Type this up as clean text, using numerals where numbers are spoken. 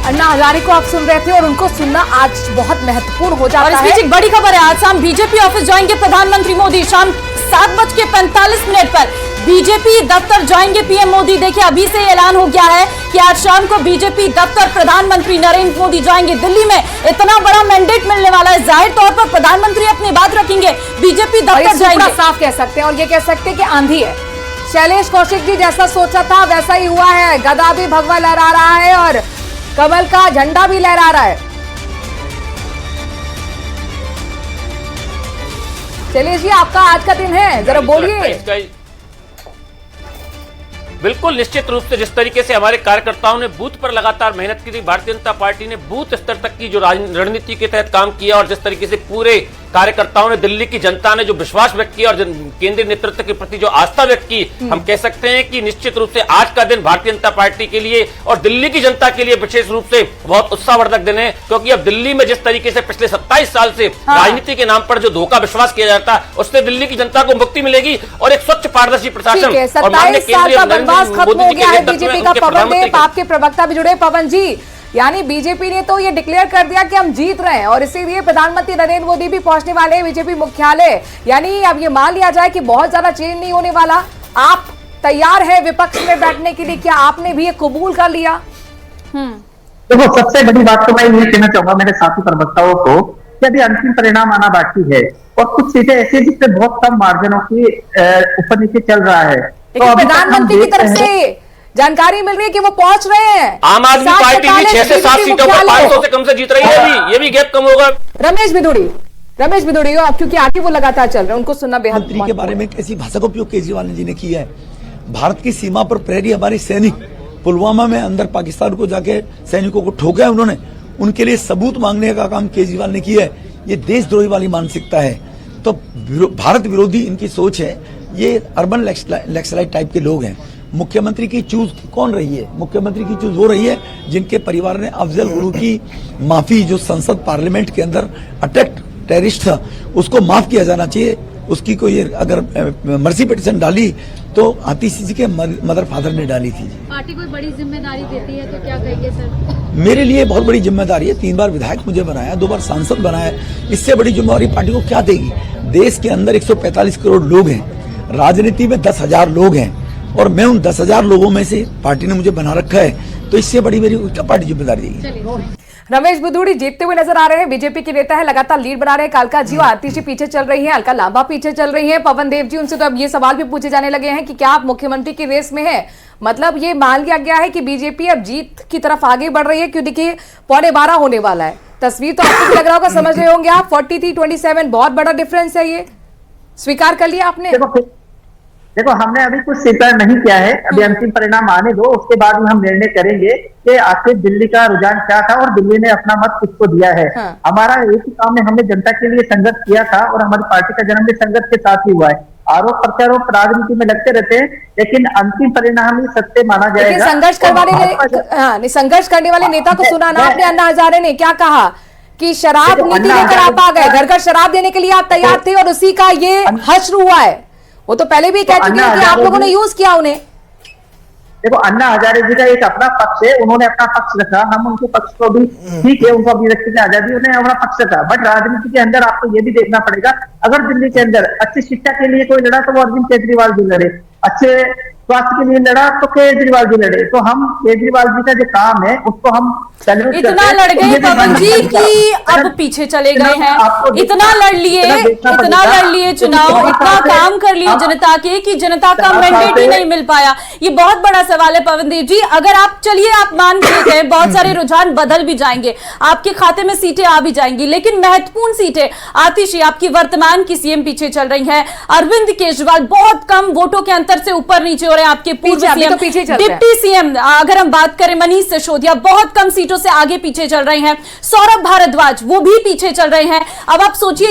अन्ना हजारे को आप सुन रहे थे और उनको सुनना आज बहुत महत्वपूर्ण हो जाता है। और इस बीच एक बड़ी खबर है, आज शाम बीजेपी ऑफिस जाएंगे प्रधानमंत्री मोदी। शाम 7:45 पर बीजेपी दफ्तर जाएंगे पीएम मोदी। देखिए अभी से ऐलान हो गया है कि आज शाम को बीजेपी दफ्तर प्रधानमंत्री नरेंद्र मोदी जाएंगे। दिल्ली में इतना बड़ा मैंडेट मिलने वाला है, जाहिर तौर पर प्रधानमंत्री अपनी बात रखेंगे, बीजेपी दफ्तर जाएंगे। साफ कह सकते हैं और ये कह सकते हैं कि आंधी है। शैलेश कौशिक जी जैसा सोचा था वैसा ही हुआ है। गदा भी भगवा लहरा रहा है और कमल का झंडा भी लहरा रहा है। शैलेश जी आपका आज का दिन है, जरा बोलिए। बिल्कुल निश्चित रूप से जिस तरीके से हमारे कार्यकर्ताओं ने बूथ पर लगातार मेहनत की थी, भारतीय जनता पार्टी ने बूथ स्तर तक की जो रणनीति के तहत काम किया और जिस तरीके से पूरे कार्यकर्ताओं ने, दिल्ली की जनता ने जो विश्वास व्यक्त किया और केंद्रीय नेतृत्व के प्रति जो आस्था व्यक्त की, हम कह सकते हैं कि निश्चित रूप से आज का दिन भारतीय जनता पार्टी के लिए और दिल्ली की जनता के लिए विशेष रूप से बहुत उत्साहवर्धक दिन है। क्योंकि अब दिल्ली में जिस तरीके से पिछले 27 साल से राजनीति के नाम पर जो धोखा विश्वास किया जाता है, उससे दिल्ली की जनता को मुक्ति मिलेगी और एक स्वच्छ पारदर्शी प्रशासन और माननीय केंद्रीय मोदी जी के बीजेपी का पवन देव, आपके प्रवक्ता भी जुड़े। पवन जी, यानी बीजेपी ने तो ये डिक्लेयर कर दिया कि हम जीत रहे हैं और इसीलिए प्रधानमंत्री नरेंद्र मोदी भी पहुंचने वाले हैं बीजेपी मुख्यालय। यानी अब ये मान लिया जाए कि बहुत ज्यादा चेंज नहीं होने वाला। आप तैयार है विपक्ष में बैठने के लिए? क्या आपने भी ये कबूल कर लिया? देखो, सबसे बड़ी बात तो मैं ये कहना चाहूंगा मेरे साथी प्रवक्ताओं को कि अभी अंतिम परिणाम आना बाकी है और कुछ सीटें ऐसी जिससे बहुत कम मार्जिनों की ऊपर नीचे चल रहा है। तो प्रधानमंत्री की तरफ से जानकारी मिल रही है कि वो पहुंच रहे हैं। आम आदमी पार्टी भी 6 से 7 सीटों पर 500 से कम से जीत रही है। ये भी गैप कम होगा। रमेश भिदुड़ी अब क्योंकि आगे वो लगातार चल रहे हैं, उनको सुनना बेहद। मंत्री के बारे में कैसी भाषा का उपयोग केजरीवाल जी ने किया है। भारत की सीमा पर प्रहरी हमारे सैनिक पुलवामा में अंदर पाकिस्तान को जाके सैनिकों को ठोका है उन्होंने, उनके लिए सबूत मांगने का काम केजरीवाल ने किया है। ये देशद्रोही वाली मानसिकता है, तो भारत विरोधी इनकी सोच है। ये अर्बन लेक्सलाइट टाइप के लोग हैं। मुख्यमंत्री की चूज कौन रही है? मुख्यमंत्री की चूज हो रही है जिनके परिवार ने अफजल गुरु की माफी, जो संसद पार्लियामेंट के अंदर अटैक टेररिस्ट था, उसको माफ किया जाना चाहिए। उसकी कोई अगर मर्सी पिटीशन डाली तो आतिशी जी के मदर फादर ने डाली थी। पार्टी कोई बड़ी जिम्मेदारी देती है तो क्या कहेंगे सर? मेरे लिए बहुत बड़ी जिम्मेदारी है। 3 बार विधायक मुझे बनाया, 2 बार सांसद बनाया। इससे बड़ी जिम्मेदारी पार्टी को क्या देगी? देश के अंदर 145 करोड़ लोग हैं, राजनीति में 10,000 लोग हैं और मैं उन 10,000 लोगों में से पार्टी ने मुझे बना रखा है, तो इससे बड़ी मेरी क्या पार्टी जिम्मेदारी देगी? रमेश भिदुड़ी जीतते हुए नजर आ रहे हैं। बीजेपी के नेता है, लगातार लीड बना रहे हैं। कालका जी और आतिशी पीछे चल रही है, अलका लांबा पीछे चल रही है। पवन देव जी, उनसे तो अब ये सवाल भी पूछे जाने लगे हैं कि क्या आप मुख्यमंत्री की रेस में हैं? मतलब ये मान लिया गया है कि बीजेपी अब जीत की तरफ आगे बढ़ रही है, क्यों? देखिए 12:15 होने वाला है। तस्वीर तो आपको लग रहा होगा, समझ रहे होंगे आप। 43-27 बहुत बड़ा डिफरेंस है। ये स्वीकार कर लिया आपने? देखो, हमने अभी कुछ स्वीकार नहीं किया है। अभी अंतिम परिणाम आने दो, उसके बाद ही हम निर्णय करेंगे कि आखिर दिल्ली का रुझान क्या था और दिल्ली ने अपना मत किसको दिया है। हमारा एक ही काम में हमने जनता के लिए संघर्ष किया था और हमारी पार्टी का जन्म भी संघर्ष के साथ ही हुआ है। आरोप प्रत्यारोप राजनीति में लगते रहते हैं, लेकिन अंतिम परिणाम ही सत्य माना जाएगा। संघर्ष करने वाले नेता को सुना ना आपने? अन्ना हजारे ने क्या कहा कि शराब नीति लेकर आप आ गए, घर घर शराब देने के लिए आप तैयार थे और उसी का ये हश्र हुआ है। वो तो पहले भी कह चुके हैं कि आप लोगों ने यूज किया उन्हें। देखो, अन्ना हजारे जी का एक अपना पक्ष है, उन्होंने अपना पक्ष रखा, हम उनके पक्ष को भी ठीक है, उनको अभिव्यक्ति की आजादी, उन्होंने अपना पक्ष रखा। बट राजनीति के अंदर आपको ये भी देखना पड़ेगा, अगर दिल्ली के अंदर अच्छी शिक्षा के लिए कोई लड़ा तो वो अरविंद केजरीवाल जी लड़े, अच्छे स्वास्थ्य के लिए लड़ा तो केजरीवाल जी लड़े। तो हम केजरीवाल जी का जो काम है उसको हम इतना लड़ गए पवन जी कि अब पीछे चले गए हैं। इतना लड़ लिए चुनाव, इतना काम कर लिए जनता के कि जनता का मैंडेट ही नहीं मिल पाया। ये बहुत बड़ा सवाल है पवन देव जी। अगर आप चलिए, आप मान लेते हैं बहुत सारे रुझान बदल भी जाएंगे, आपके खाते में सीटें आ भी जाएंगी, लेकिन महत्वपूर्ण सीटें आतिशी आपकी वर्तमान की सीएम पीछे चल रही है। अरविंद केजरीवाल बहुत कम वोटों के अंतर से ऊपर नीचे हो रहे हैं। आपके पूर्व सीएम, डिप्टी सीएम अगर हम बात करें मनीष सिसोदिया, बहुत कम सीटों से आगे पीछे चल रहे हैं। सौरभ भारद्वाज वो भी पीछे चल रहे हैं। अब आप सोचिए